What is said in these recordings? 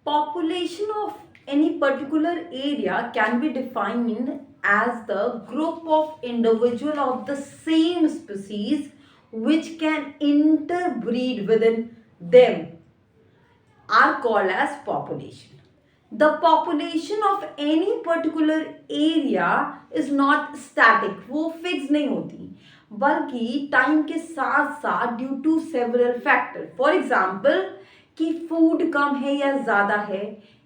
Population of any particular area can be defined as the group of individual of the same species which can interbreed within them are called as population. The population of any particular area is not static, वो fix नहीं होती, बल्कि time के साथ साथ due to several factor. For example कि food कम है या ज़्यादा है,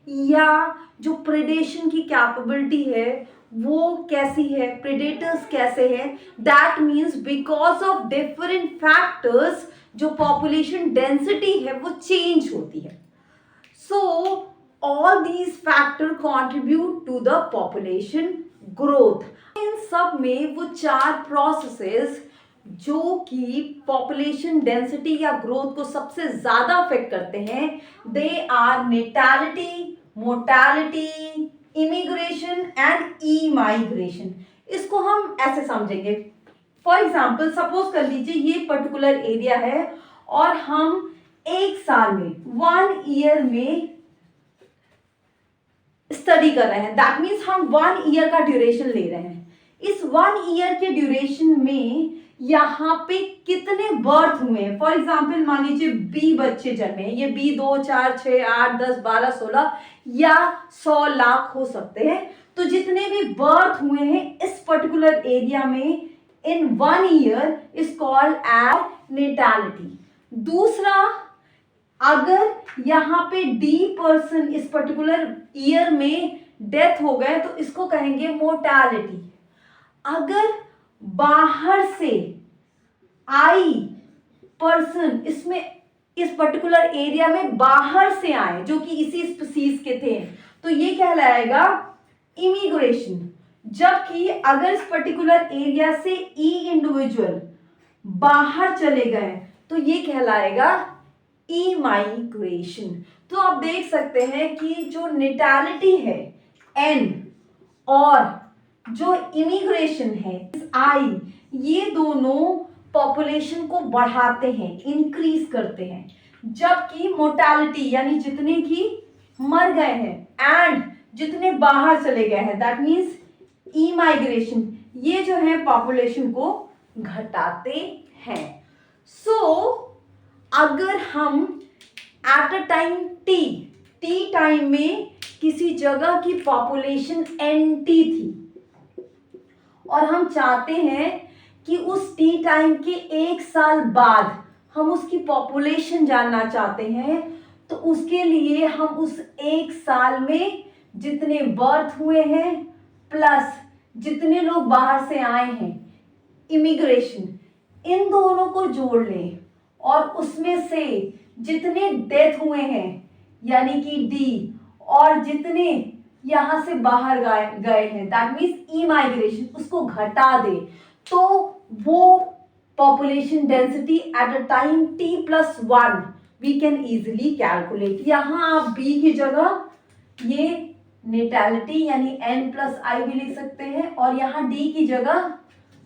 या जो प्रेडेशन की कैपेबिलिटी है वो कैसी है, प्रेडेटर्स कैसे हैं, that means because of different factors जो पॉपुलेशन डेंसिटी है वो चेंज होती है. So all these factors contribute to the population growth. इन सब में वो 4 प्रोसेसेस जो कि पॉपुलेशन डेंसिटी या ग्रोथ को सबसे ज्यादा अफेक्ट करते हैं, they are natality, mortality, immigration and emigration. इसको हम ऐसे समझेंगे. फॉर एग्जाम्पल सपोज कर लीजिए ये पर्टिकुलर एरिया है और हम एक साल में 1 ईयर में स्टडी कर रहे हैं. दैट मीन्स हम 1 ईयर का ड्यूरेशन ले रहे हैं. इस 1 ईयर के ड्यूरेशन में यहाँ पे कितने बर्थ हुए हैं. फॉर एग्जाम्पल मान लीजिए 20 बच्चे जन्मे हैं. ये 20 2 4 6 8 10 12 16 या 100 लाख हो सकते हैं. तो जितने भी बर्थ हुए हैं इस पर्टिकुलर एरिया में इन 1 ईयर इज कॉल्ड एज नेटालिटी. दूसरा, अगर यहाँ पे D पर्सन इस पर्टिकुलर ईयर में डेथ हो गए तो इसको कहेंगे मोर्टालिटी. अगर बाहर से I पर्सन इसमें इस पर्टिकुलर एरिया में बाहर से आए जो कि इसी स्पीसीज के थे तो ये कहलाएगा इमिग्रेशन. जबकि अगर इस पर्टिकुलर एरिया से E इंडिविजुअल बाहर चले गए तो ये कहलाएगा इमाइग्रेशन. तो आप देख सकते हैं कि जो नेटालिटी है N और जो इमिग्रेशन है I, ये दोनों पॉपुलेशन को बढ़ाते हैं, इंक्रीज करते हैं. जबकि मोर्टालिटी यानी जितने की मर गए हैं एंड जितने बाहर चले गए हैं, दैट मीन्स इमाइग्रेशन, ये जो है पॉपुलेशन को घटाते हैं. सो अगर हम eight a time T time में किसी जगह की पॉपुलेशन NT थी और हम चाहते हैं कि उस टी टाइम के 1 साल बाद हम उसकी पॉपुलेशन जानना चाहते हैं, तो उसके लिए हम उस 1 साल में जितने बर्थ हुए हैं प्लस जितने लोग बाहर से आए हैं, इमिग्रेशन, इन दोनों को जोड़ लें और उसमें से जितने डेथ हुए हैं यानी कि D और जितने यहां से बाहर गए हैं दैट मीन्स इमाइग्रेशन, उसको घटा दे तो वो population density at a time T+1 we can easily calculate. यहाँ आप B की जगह ये नेटालिटी यानी N+I भी लिख सकते हैं और यहाँ D की जगह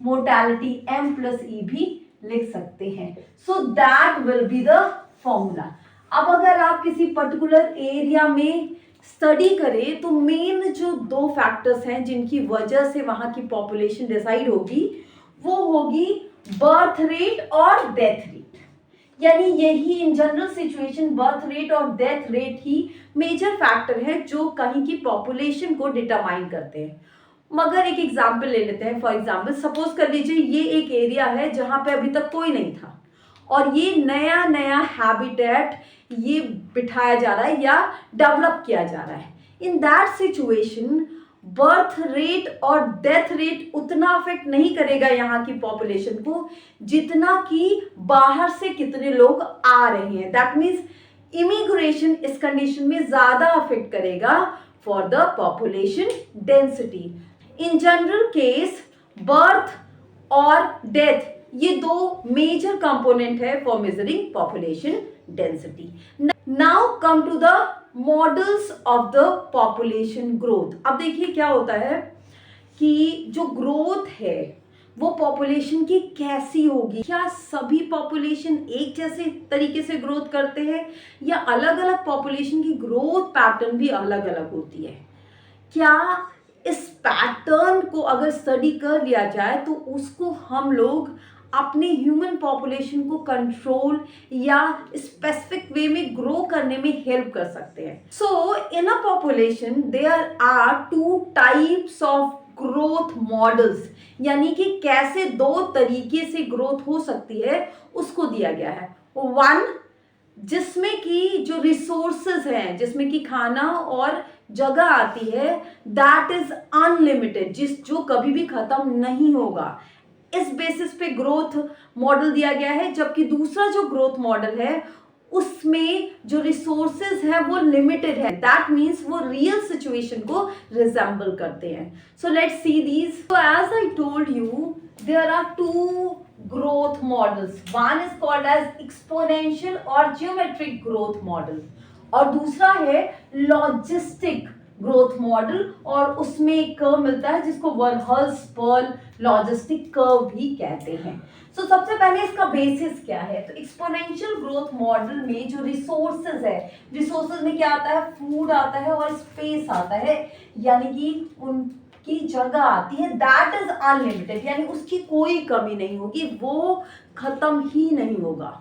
मोर्टालिटी M+E भी लिख सकते हैं. So that will be the formula. अब अगर आप किसी पर्टिकुलर एरिया में स्टडी करें तो मेन जो 2 फैक्टर्स हैं जिनकी वजह से वहां की पॉपुलेशन डिसाइड होगी वो होगी बर्थ रेट और डेथ रेट. यानी यही in general situation birth rate और डेथ रेट ही मेजर फैक्टर है जो कहीं की पॉपुलेशन को डिटरमाइन करते हैं. मगर एक एग्जाम्पल ले लेते हैं. फॉर एग्जाम्पल सपोज कर लीजिए ये एक एरिया है जहां पे अभी तक कोई नहीं था और ये नया नया हैबिटेट ये बिठाया जा रहा है या डेवलप किया जा रहा है. In that situation birth rate और डेथ रेट उतना अफेक्ट नहीं करेगा यहाँ की पॉपुलेशन को जितना कि बाहर से कितने लोग आ रहे हैं. दैट मीन्स इमिग्रेशन इस कंडीशन में ज्यादा अफेक्ट करेगा for the population density. In general case birth और डेथ ये 2 मेजर कंपोनेंट है for measuring population density. Now come to the models of the population growth. अब देखिए क्या होता है कि जो ग्रोथ है वो पॉपुलेशन की कैसी होगी, क्या सभी पॉपुलेशन एक जैसे तरीके से ग्रोथ करते हैं या अलग अलग पॉपुलेशन की ग्रोथ पैटर्न भी अलग अलग होती है। क्या इस पैटर्न को अगर स्टडी कर लिया जाए तो उसको हम लोग अपने ह्यूमन पॉपुलेशन को कंट्रोल या स्पेसिफिक वे में ग्रो करने में हेल्प कर सकते हैं। So in a population there are two types of growth models, यानी कि कैसे दो तरीके से ग्रोथ हो सकती है उसको दिया गया है। वन, जिसमें कि जो रिसोर्सेज हैं, जिसमें कि खाना और जगह आती है, दैट इज अनलिमिटेड, जो कभी भी खत्म नहीं होगा। इस बेसिस पे ग्रोथ मॉडल दिया गया है। जबकि दूसरा जो ग्रोथ मॉडल है उसमें जो रिसोर्सेज है वो लिमिटेड है, दैट मीन्स वो रियल सिचुएशन को रिजेंबल करते हैं। So let's see these. So as I told you, there are two growth models. One is called as exponential और geometric growth model और दूसरा है logistic growth model और उसमें एक कर्व मिलता है जिसको Verhulst-Berle logistic curve भी कहते हैं। So सबसे पहले इसका बेसिस क्या है, तो एक्सपोनेंशियल ग्रोथ मॉडल में जो रिसोर्सेज है, रिसोर्सेज में क्या आता है, फूड आता है और स्पेस आता है, यानी कि उनकी जगह आती है, दैट इज अनलिमिटेड, यानी उसकी कोई कमी नहीं होगी, वो खत्म ही नहीं होगा।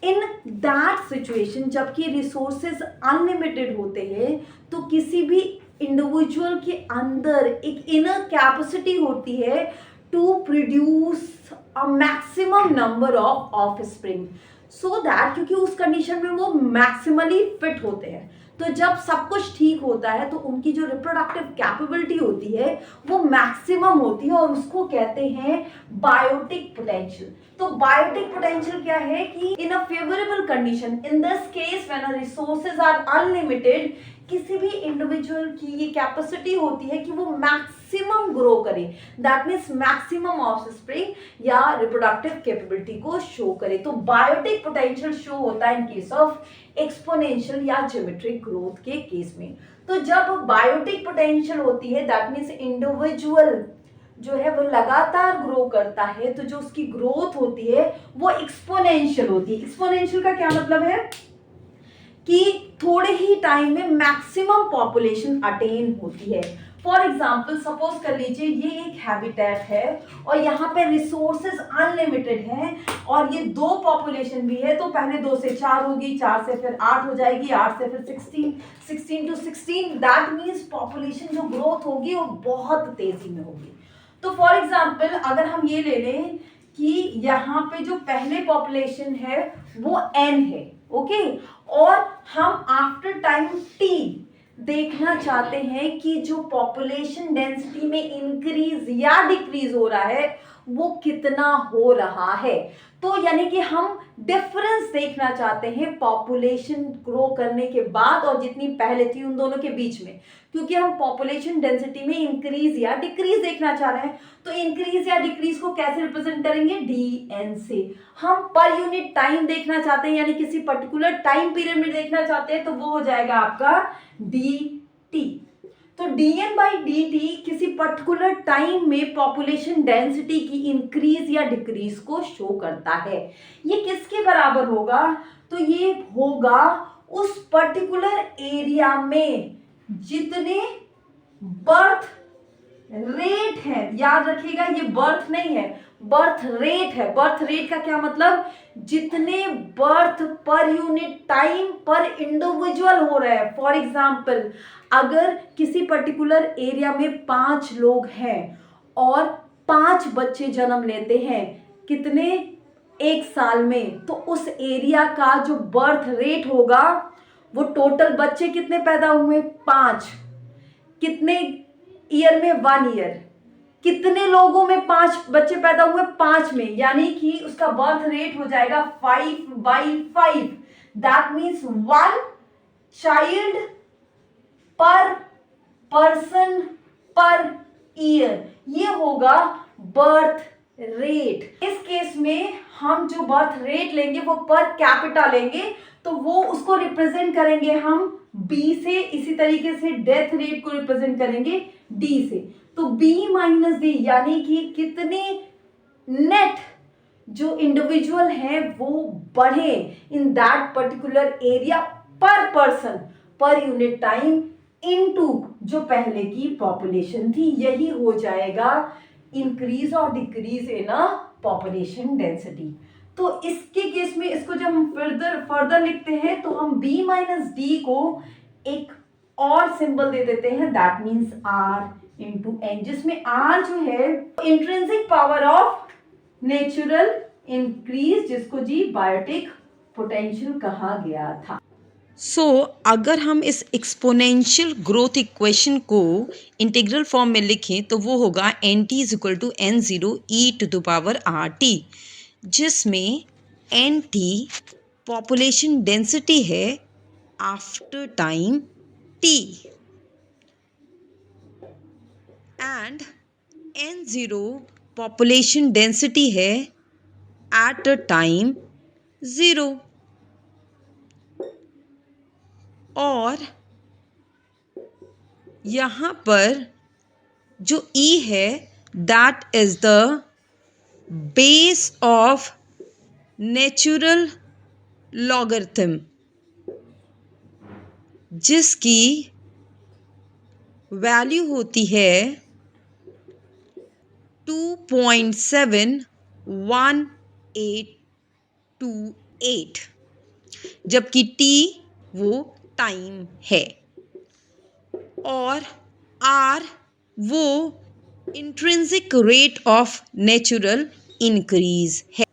इन दैट सिचुएशन जबकि रिसोर्सेज अनलिमिटेड होते हैं तो किसी भी इंडिविजुअल के अंदर एक इनर कैपेसिटी होती है to produce a maximum number of offspring, so that, क्योंकि उस कंडीशन में वो मैक्सिमली फिट होते हैं। तो जब सब कुछ ठीक होता है तो उनकी जो रिप्रोडक्टिव कैपेबिलिटी होती है वो मैक्सिमम होती है और उसको कहते हैं बायोटिक पोटेंशियल। तो बायोटिक पोटेंशियल क्या है कि in a favourable condition, in this case when a resources are unlimited, किसी भी इंडिविजुअल की ये कैपेसिटी होती है कि वो मैक्सिमम ग्रो करे, दैट मीन्स मैक्सिमम ऑफस्प्रिंग या रिप्रोडक्टिव कैपेबिलिटी को शो करे। तो बायोटिक पोटेंशियल शो होता है इन केस ऑफ एक्सपोनेंशियल या ज्योमेट्रिक ग्रोथ के केस में। तो जब बायोटिक पोटेंशियल होती है दैट मीन्स इंडिविजुअल जो है वो लगातार ग्रो करता है, तो जो उसकी ग्रोथ होती है वो एक्सपोनेंशियल होती है। एक्सपोनेंशियल का क्या मतलब है कि थोड़े ही टाइम में मैक्सिमम पॉपुलेशन अटेन होती है। फॉर एग्जाम्पल सपोज कर लीजिए ये एक हैबिटेट है और यहाँ पे रिसोर्सेज अनलिमिटेड हैं और ये दो पॉपुलेशन भी है, तो पहले 2 से 4 होगी, 4 से फिर 8 हो जाएगी, 8 से फिर 16, 16 to 16, दैट मीन्स पॉपुलेशन जो ग्रोथ होगी वो बहुत तेजी में होगी। तो फॉर एग्जाम्पल अगर हम ये ले लें कि यहाँ पे जो पहले पॉपुलेशन है वो n है, ओके, और हम आफ्टर टाइम t देखना चाहते हैं कि जो पॉपुलेशन डेंसिटी में इंक्रीज या डिक्रीज हो रहा है वो कितना हो रहा है। तो यानी कि हम डिफरेंस देखना चाहते हैं पॉपुलेशन ग्रो करने के बाद और जितनी पहले थी उन दोनों के बीच में, क्योंकि हम पॉपुलेशन डेंसिटी में इंक्रीज या डिक्रीज देखना चाह रहे हैं। तो इंक्रीज या डिक्रीज को कैसे रिप्रेजेंट करेंगे, dn से। हम पर यूनिट टाइम देखना चाहते हैं यानी किसी पर्टिकुलर टाइम पीरियड में देखना चाहते हैं तो वो हो जाएगा आपका dt। तो dn/dt किसी पर्टिकुलर टाइम में पॉपुलेशन डेंसिटी की इंक्रीज या डिक्रीज को शो करता है। ये किसके बराबर होगा, तो ये होगा उस पर्टिकुलर एरिया में जितने बर्थ रेट है, याद रखिएगा ये बर्थ नहीं है, बर्थ रेट है। बर्थ रेट का क्या मतलब, जितने बर्थ पर यूनिट टाइम पर इंडिविजुअल हो रहे हैं। फॉर एग्जाम्पल अगर किसी पर्टिकुलर एरिया में 5 लोग हैं और 5 बच्चे जन्म लेते हैं, कितने, 1 साल में, तो उस एरिया का जो बर्थ रेट होगा वो टोटल बच्चे कितने पैदा हुए, 5, कितने ईयर में, 1 ईयर, कितने लोगों में 5 बच्चे पैदा हुए, 5 में, यानी कि उसका बर्थ रेट हो जाएगा 5/5, दैट मीन्स 1 चाइल्ड पर पर्सन पर ईयर, ये होगा बर्थ रेट। इस केस में हम जो बर्थ रेट लेंगे वो पर कैपिटा लेंगे, तो वो उसको रिप्रेजेंट करेंगे हम b से, इसी तरीके से डेथ रेट को रिप्रेजेंट करेंगे d से। तो b - d यानी कि कितने नेट जो इंडिविजुअल है वो बढ़े इन दैट पर्टिकुलर एरिया पर person per unit time into जो पहले की पॉपुलेशन थी, यही हो जाएगा इंक्रीज और decrease in a population density. तो इसके केस में इसको जब हम फर्दर लिखते हैं तो हम b माइनस डी को एक और सिंबल दे देते हैं, that means r into N, जिसमें r जो है intrinsic power of natural increase, जिसको जी बायोटिक पोटेंशियल कहा गया था। अगर हम इस एक्सपोनेंशियल ग्रोथ इक्वेशन को इंटीग्रल फॉर्म में लिखें तो वो होगा N t is equal to N zero e to the power r t, जिसमें एन टी पॉपुलेशन डेंसिटी है after time t and N zero population density है एट अ टाइम ज़ीरो। और यहाँ पर जो E है that is the base of natural logarithm, जिसकी value होती है 2.71828, जबकि T वो टाइम है और R वो intrinsic rate of natural increase है।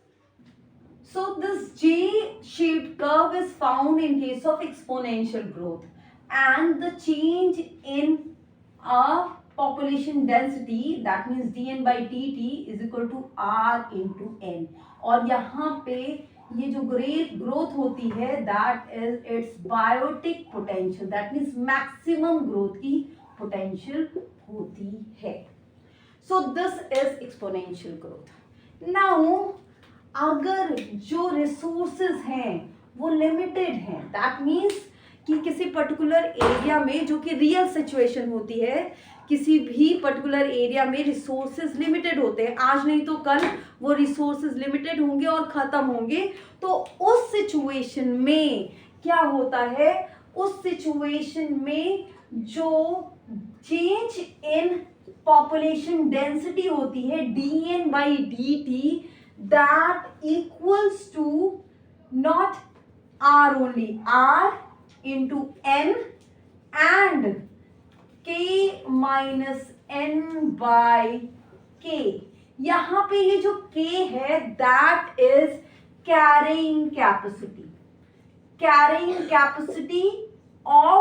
So this J-shaped curve is found in case of exponential growth, and the change in a population density, that means dn by dt is equal to r into n। और यहाँ पे ये जो growth होती है that is its biotic potential, that means maximum growth की potential होती है। So this is exponential growth. Now अगर जो रिसोर्सेज हैं वो लिमिटेड हैं, दैट मीन्स कि किसी पर्टिकुलर एरिया में, जो कि रियल सिचुएशन होती है, किसी भी पर्टिकुलर एरिया में रिसोर्सेज लिमिटेड होते हैं, आज नहीं तो कल वो रिसोर्सेज लिमिटेड होंगे और ख़त्म होंगे। तो उस सिचुएशन में क्या होता है, उस सिचुएशन में जो चेंज इन पॉपुलेशन डेंसिटी होती है dn by dt, that equals to not r only, r into n and k minus n by k। यहाँ पे ये जो k है that is carrying capacity of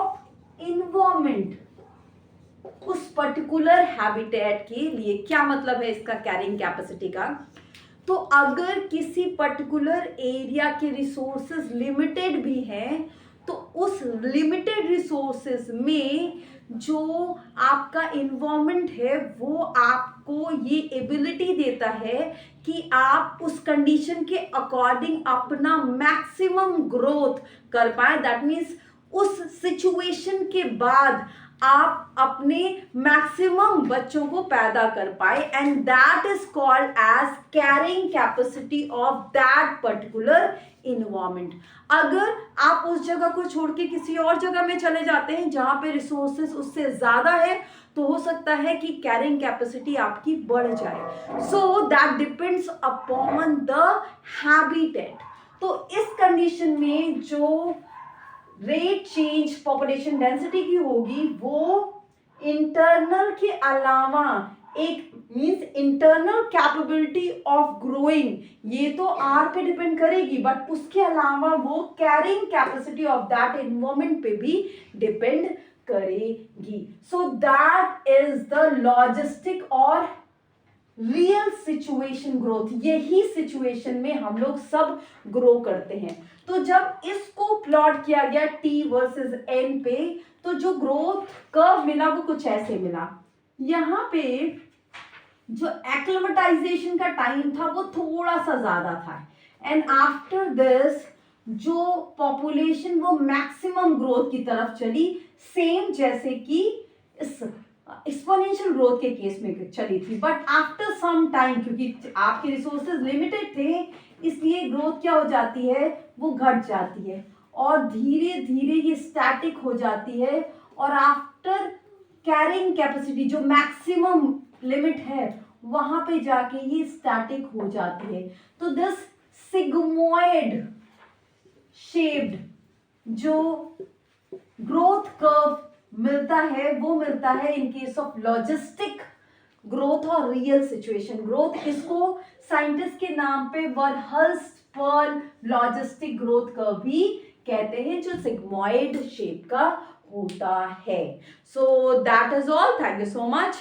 environment उस पर्टिकुलर हैबिटेट के लिए। क्या मतलब है इसका कैरिंग कैपेसिटी का? तो अगर किसी पर्टिकुलर एरिया के रिसोर्सेज लिमिटेड भी हैं तो उस लिमिटेड रिसोर्सेज में जो आपका इन्वायरमेंट है वो आपको ये एबिलिटी देता है कि आप उस कंडीशन के अकॉर्डिंग अपना मैक्सिमम ग्रोथ कर पाए। दैट मीन्स उस सिचुएशन के बाद आप अपने मैक्सिमम बच्चों को पैदा कर पाए, and that is called as carrying capacity of that particular environment. अगर आप उस जगह को छोड़ के किसी और जगह में चले जाते हैं जहां पे रिसोर्सेज उससे ज्यादा है, तो हो सकता है कि कैरिंग कैपेसिटी आपकी बढ़ जाए। So that depends upon the habitat. तो इस कंडीशन में जो रेट चेंज पॉपुलेशन डेंसिटी की होगी वो इंटरनल के अलावा एक means internal capability of growing, ये तो आर पे डिपेंड करेगी, बट उसके अलावा वो carrying capacity of that environment पे भी डिपेंड करेगी। So that is the logistic और रियल सिचुएशन ग्रोथ। यही सिचुएशन में हम लोग सब ग्रो करते हैं। तो जब इसको प्लॉट किया गया t वर्सेस n पे, तो जो ग्रोथ कर्व मिला वो कुछ ऐसे मिला। यहाँ पे जो एक्लिमेटाइजेशन का टाइम था वो थोड़ा सा ज्यादा था, एंड आफ्टर दिस जो पॉपुलेशन वो मैक्सिमम ग्रोथ की तरफ चली, सेम जैसे कि इस एक्सपोनेंशियल ग्रोथ के केस में चली थी, बट आफ्टर सम टाइम क्योंकि आपके रिसोर्सेज लिमिटेड थे, इसलिए ग्रोथ क्या हो जाती है, वो घट जाती है और धीरे धीरे ये स्टैटिक हो जाती है और आफ्टर कैरिंग कैपेसिटी जो मैक्सिमम लिमिट है वहां पे जाके ये स्टैटिक हो जाती है। तो दिस सिग्मोइड शेप्ड जो ग्रोथ कर्व मिलता है वो मिलता है in case of logistic growth और रियल सिचुएशन ग्रोथ। इसको साइंटिस्ट के नाम पे वर्हल्सपर्ल लॉजिस्टिक ग्रोथ कर्व भी कहते हैं, जो सिग्मोइड शेप का होता है। So that is all, thank you so much.